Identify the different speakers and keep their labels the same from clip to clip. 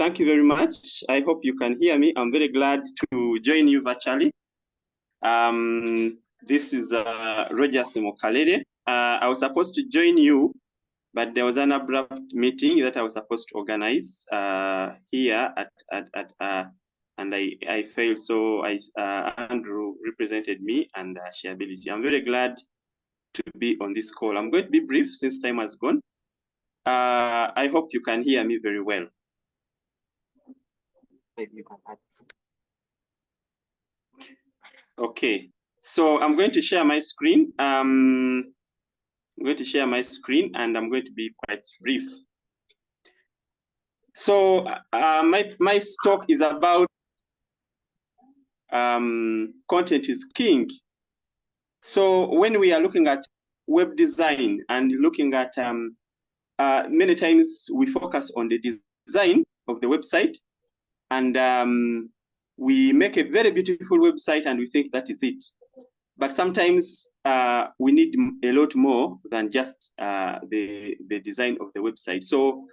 Speaker 1: Thank you very much. I hope you can hear me. I'm very glad to join you virtually. This is Rogers Mukalele. I was supposed to join you, but there was an abrupt meeting that I was supposed to organize here and I failed. So Andrew represented me and Shareability. I'm very glad to be on this call. I'm going to be brief since time has gone. I hope you can hear me very well. Okay, so I'm going to share my screen. I'm going to share my screen and I'm going to be quite brief. So my talk is about content is king. So when we are looking at web design and looking at many times we focus on the design of the website and we make a very beautiful website and we think that is it. But sometimes we need a lot more than just the design of the website. So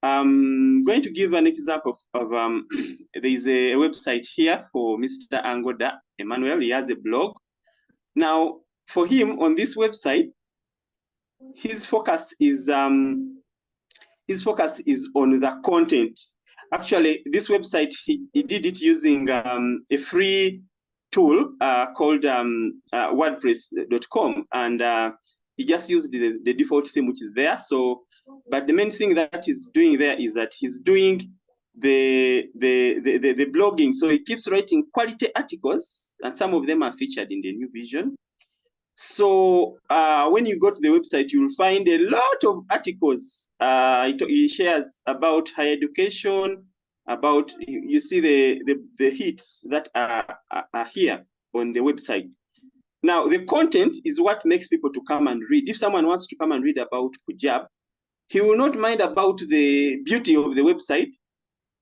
Speaker 1: I'm going to give an example of there is a website here for Mr. Angoda Emmanuel. He has a blog. Now, for him on this website, his focus is on the content. Actually, this website he did it using a free tool called WordPress.com, and he just used the default theme which is there. So, but the main thing that he's doing there is that he's doing the blogging. So he keeps writing quality articles, and some of them are featured in the new vision. So when you go to the website, you'll find a lot of articles. He shares about higher education, about you see the hits that are here on the website. Now, the content is what makes people to come and read. If someone wants to come and read about Punjab, he will not mind about the beauty of the website.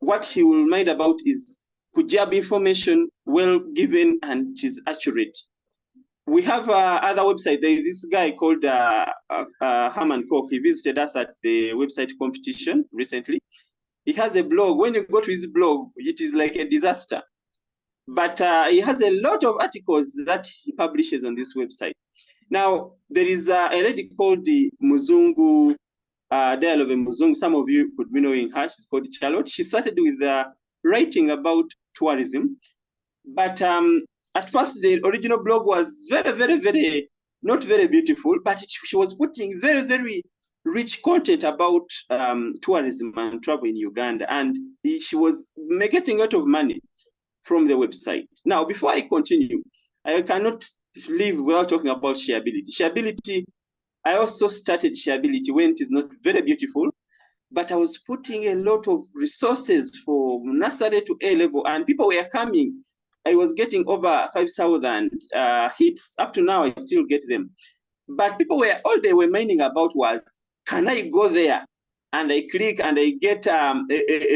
Speaker 1: What he will mind about is Punjab information, well given, and it is accurate. We have other website. There is this guy called Herman Koch. He visited us at the website competition recently. He has a blog. When you go to his blog, it is like a disaster. But he has a lot of articles that he publishes on this website. Now, there is a lady called the Muzungu, Dial of a Muzungu. Some of you could be knowing her. She's called Charlotte. She started with writing about tourism. But at first, the original blog was very, not very beautiful, but she was putting very rich content about tourism and travel in Uganda. And she was getting a lot of money from the website. Now, before I continue, I cannot leave without talking about shareability. Shareability, I also started shareability when it is not very beautiful, but I was putting a lot of resources for nursery to A level, and people were coming. I was getting over 5,000 hits. Up to now, I still get them. But people were, all they were mining about was, can I go there? And I click and I get a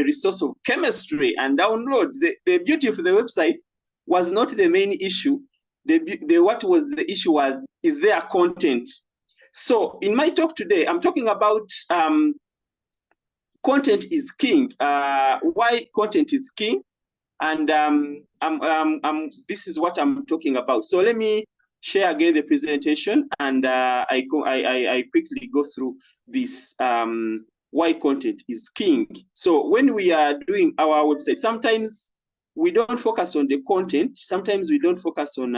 Speaker 1: resource of chemistry and download. The beauty of the website was not the main issue. What was the issue was, is there content? So in my talk today, I'm talking about content is king. Why content is king? And this is what I'm talking about. So let me share again the presentation, and I quickly go through this why content is king. So when we are doing our website, sometimes we don't focus on the content. Sometimes we don't focus on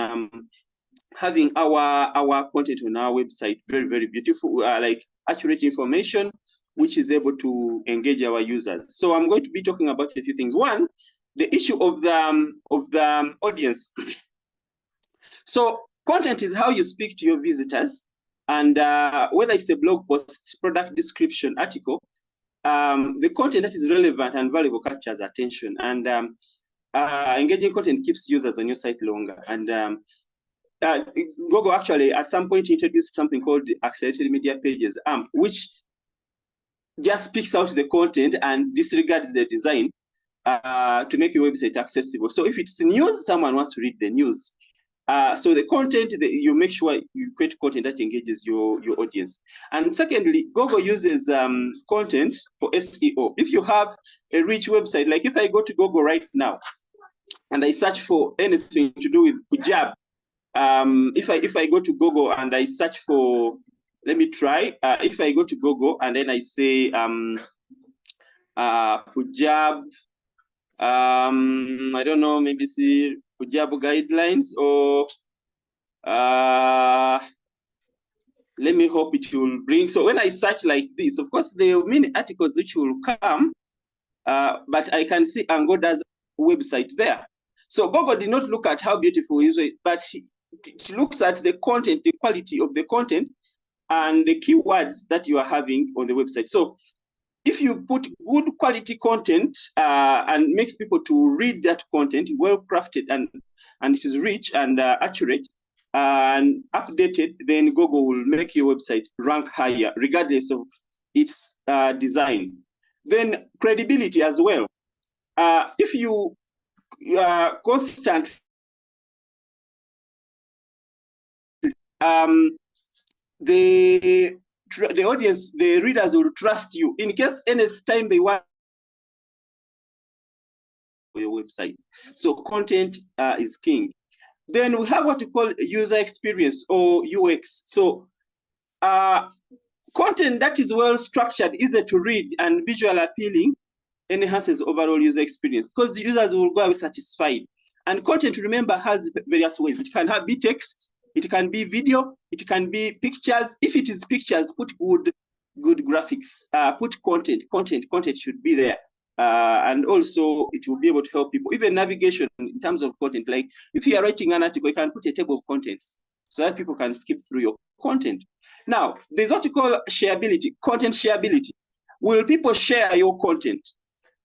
Speaker 1: having our content on our website very beautiful, like accurate information, which is able to engage our users. So I'm going to be talking about a few things. One, the issue of the audience. So content is how you speak to your visitors, and whether it's a blog post, product description, article, the content that is relevant and valuable captures attention, and engaging content keeps users on your site longer. And Google actually at some point introduced something called the Accelerated Media Pages AMP, which just picks out the content and disregards the design to make your website accessible. So if it's news, someone wants to read the news. So the content, you make sure you create content that engages your audience. And secondly, Google uses content for SEO. If you have a rich website, like if I go to Google right now and I search for anything to do with hijab, if I go to Google and I search for, let me try, if I go to Google and then I say hijab, I don't know, maybe see hijab guidelines, or let me hope it will bring. So when I search like this, of course, there are many articles which will come, but I can see Angoda's website there. So Google did not look at how beautiful it is, but it looks at the content, the quality of the content, and the keywords that you are having on the website. So if you put good quality content and makes people to read that content, well crafted and it is rich and accurate and updated, then Google will make your website rank higher regardless of its design. Then credibility as well. If you constant the audience, the readers will trust you in case any time they want your website. So content is king. Then we have what we call user experience or UX. So content that is well structured, easy to read, and visual appealing enhances overall user experience because the users will go away satisfied. And content, remember, has various ways. It can be text, it can be video, it can be pictures. If it is pictures, put good graphics, put content should be there. And also it will be able to help people. Even navigation in terms of content, like if you are writing an article, you can put a table of contents so that people can skip through your content. Now, there's what you call shareability, content shareability. Will people share your content?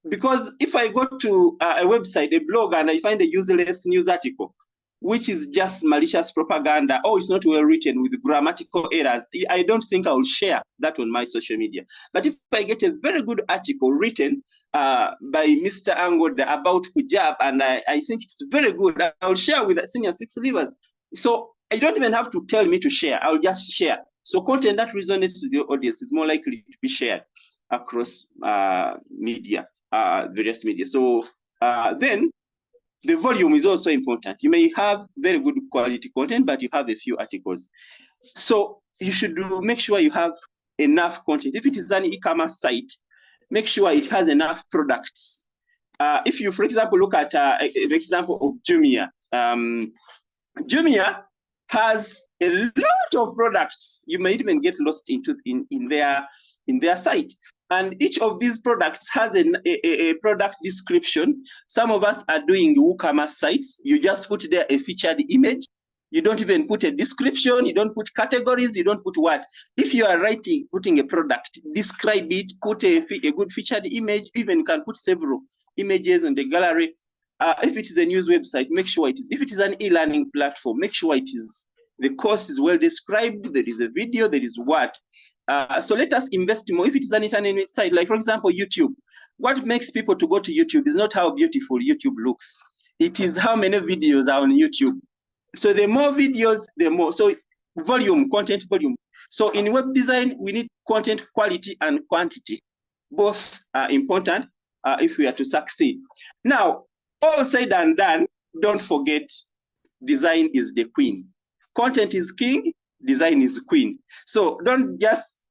Speaker 1: Because if I go to a website, a blog, and I find a useless news article, which is just malicious propaganda, or it's not well written with grammatical errors, I don't think I will share that on my social media. But if I get a very good article written by Mr. Angoda about hijab, and I think it's very good, I will share with the senior 6 leaders. So you don't even have to tell me to share, I'll just share. So content that resonates with your audience is more likely to be shared across media. Various media. So then the volume is also important. You may have very good quality content, but you have a few articles. So you should make sure you have enough content. If it is an e-commerce site, make sure it has enough products. If you, for example, look at an example of Jumia, Jumia has a lot of products. You may even get lost in their site. And each of these products has a product description. Some of us are doing WooCommerce sites. You just put there a featured image. You don't even put a description. You don't put categories. You don't put what. If you are putting a product, describe it, put a good featured image. Even you can put several images on the gallery. If it is a news website, make sure it is. If it is an e-learning platform, make sure it is. The course is well described. There is a video. There is what. So let us invest more. If it is an internet site, like for example, YouTube, what makes people to go to YouTube is not how beautiful YouTube looks. It is how many videos are on YouTube. So the more videos, the more. So volume, content volume. So in web design, we need content quality and quantity. Both are important if we are to succeed. Now, all said and done, don't forget, design is the queen. Content is king, design is queen. So don't just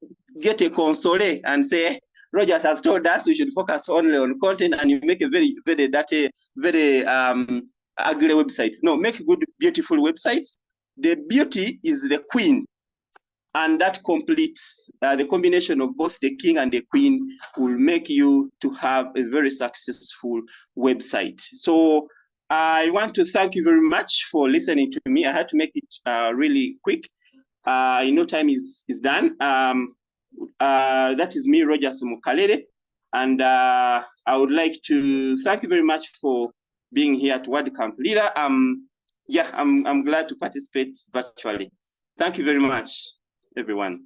Speaker 1: get a console and say, Rogers has told us we should focus only on content, and you make a very ugly websites. No, make good, beautiful websites. The beauty is the queen, and that completes the combination of both the king and the queen will make you to have a very successful website. So I want to thank you very much for listening to me. I had to make it really quick. I know time is done. That is me, Rogers Mukalele, and I would like to thank you very much for being here at WordCamp Lira. Yeah, I'm glad to participate virtually. Thank you very much, everyone.